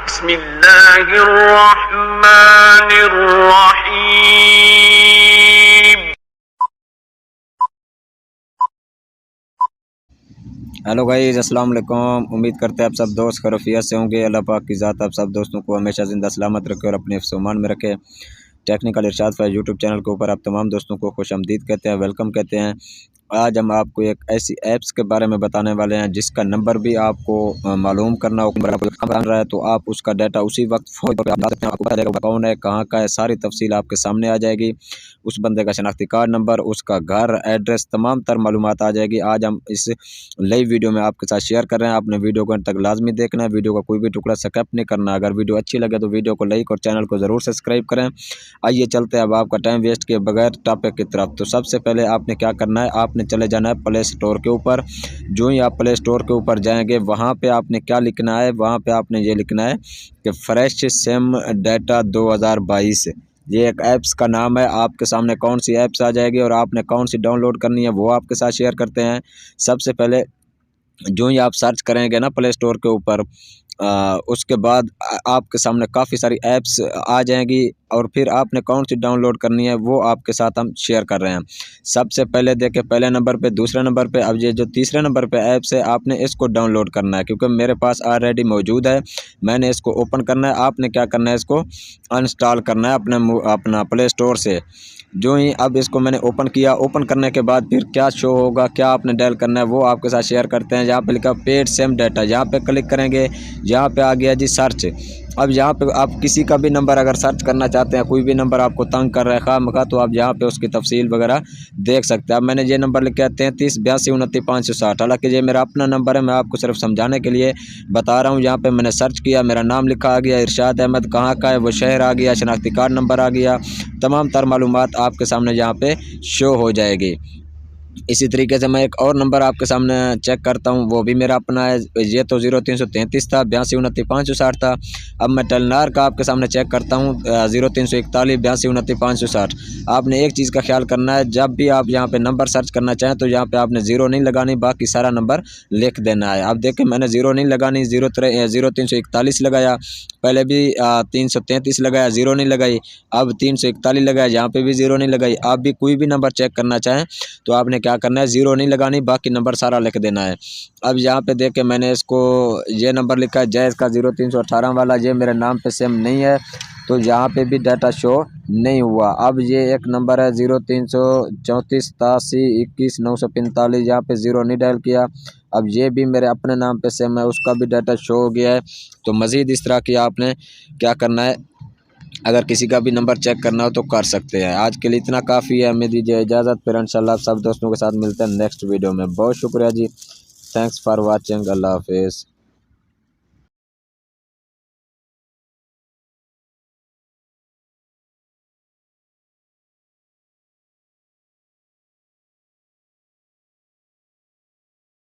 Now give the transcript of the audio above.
बिस्मिल्लाहिर्रहमानिर्रहीम। Hello guys, अस्सलाम वालेकुम। उम्मीद करते हैं आप सब दोस्त खैरियत से होंगे। अल्लाह पाक की ज़ात आप सब दोस्तों को हमेशा ज़िंदा सलामत रखे और अपने हिफ्ज़-ओ-अमान में रखे। टेक्निकल इरशाद फैज़ यूट्यूब चैनल के ऊपर आप तमाम दोस्तों को खुशामदीद कहते हैं, वेलकम कहते हैं। आज हम आपको एक ऐसी ऐप्स के बारे में बताने वाले हैं जिसका नंबर भी आपको मालूम करना हो बन रहा है तो आप उसका डाटा उसी वक्त फ़ौरन आप बता सकते हैं। आपको पता चलेगा कौन है, कहाँ का है, सारी तफसील आपके सामने आ जाएगी। उस बंदे का शनाख्ती कार्ड नंबर, उसका घर, एड्रेस, तमाम तर मालूमात आ जाएगी। आज हम इस नई वीडियो में आपके साथ शेयर कर रहे हैं। आपने वीडियो को अंत तक लाजमी देखना है, वीडियो का कोई भी टुकड़ा स्किप नहीं करना। अगर वीडियो अच्छी लगे तो वीडियो को लाइक और चैनल को ज़रूर सब्सक्राइब करें। आइए चलते हैं अब आपका टाइम वेस्ट किए बगैर टॉपिक की तरफ। तो सबसे पहले आपने क्या करना है, आपने चले जाना है प्ले स्टोर के ऊपर। जो ही आप प्ले स्टोर के ऊपर जाएंगे वहाँ पे आपने क्या लिखना है, वहाँ पे आपने ये लिखना है कि फ्रेश सिम डाटा 2022। ये एक ऐप्स का नाम है। आपके सामने कौन सी ऐप्स आ जाएगी और आपने कौन सी डाउनलोड करनी है वो आपके साथ शेयर करते हैं। सबसे पहले जो ही आप सर्च करेंगे ना प्ले स्टोर के ऊपर, उसके बाद आपके सामने काफ़ी सारी ऐप्स आ जाएंगी और फिर आपने कौन सी डाउनलोड करनी है वो आपके साथ हम शेयर कर रहे हैं। सबसे पहले देखिए, पहले नंबर पे, दूसरे नंबर पे, अब ये जो तीसरे नंबर पे ऐप्स है आपने इसको डाउनलोड करना है क्योंकि मेरे पास ऑलरेडी मौजूद है। मैंने इसको ओपन करना है। आपने क्या करना है, इसको अनइंस्टॉल करना है अपना प्ले स्टोर से। जो ही अब इसको मैंने ओपन किया, ओपन करने के बाद फिर क्या शो होगा, क्या आपने डायल करना है वो आपके साथ शेयर करते हैं। यहाँ पे लिखा पेड सिम डाटा, यहाँ पे क्लिक करेंगे, यहाँ पे आ गया जी सर्च। अब यहाँ पे आप किसी का भी नंबर अगर सर्च करना चाहते हैं, कोई भी नंबर आपको तंग कर रहा है खामखा, तो आप यहाँ पे उसकी तफसील वगैरह देख सकते हैं। अब मैंने ये नंबर लिखा है 33 82 29 560। हालांकि ये मेरा अपना नंबर है, मैं आपको सिर्फ समझाने के लिए बता रहा हूँ। यहाँ पे मैंने सर्च किया, मेरा नाम लिखा आ गया, इरशाद अहमद, कहाँ का है वो शहर आ गया, शनाख्ती कार्ड नंबर आ गया, तमाम तर मालूमात आपके सामने यहाँ पे शो हो जाएगी। इसी तरीके से मैं एक और नंबर आपके सामने चेक करता हूँ, वो भी मेरा अपना है। ये तो 0333 था, 82 29 560 था। अब मैं टेलनार का आपके सामने चेक करता हूँ, 0341 82 29 560। आपने एक चीज़ का ख्याल करना है, जब भी आप यहाँ पे नंबर सर्च करना चाहें तो यहाँ पे आपने ज़ीरो नहीं लगानी, बाकी सारा नंबर लिख देना है। अब देखिए, मैंने ज़ीरो नहीं लगानी, 0341 लगाया, पहले भी 333 लगाया, ज़ीरो नहीं लगाई। अब 341 लगाया, यहाँ पे भी ज़ीरो नहीं लगाई। आप भी कोई भी नंबर चेक करना चाहें तो आपने क्या करना है, ज़ीरो नहीं लगानी, बाकी नंबर सारा लिख देना है। अब यहाँ पे देख के मैंने इसको ये नंबर लिखा है जैज़ का 0318 वाला, ये मेरे नाम पे सेम नहीं है तो यहाँ पे भी डाटा शो नहीं हुआ। अब ये एक नंबर है 0334 87 21 945, यहाँ पे ज़ीरो नहीं डायल किया। अब ये भी मेरे अपने नाम पे सेम है, उसका भी डाटा शो हो गया है। तो मज़ीद इस तरह की आपने क्या करना है, अगर किसी का भी नंबर चेक करना हो तो कर सकते हैं। आज के लिए इतना काफ़ी है, हमें दीजिए इजाज़त। फिर इंशाल्लाह सब दोस्तों के साथ मिलते हैं नेक्स्ट वीडियो में। बहुत शुक्रिया जी, थैंक्स फॉर वाचिंग, अल्लाह हाफिज़।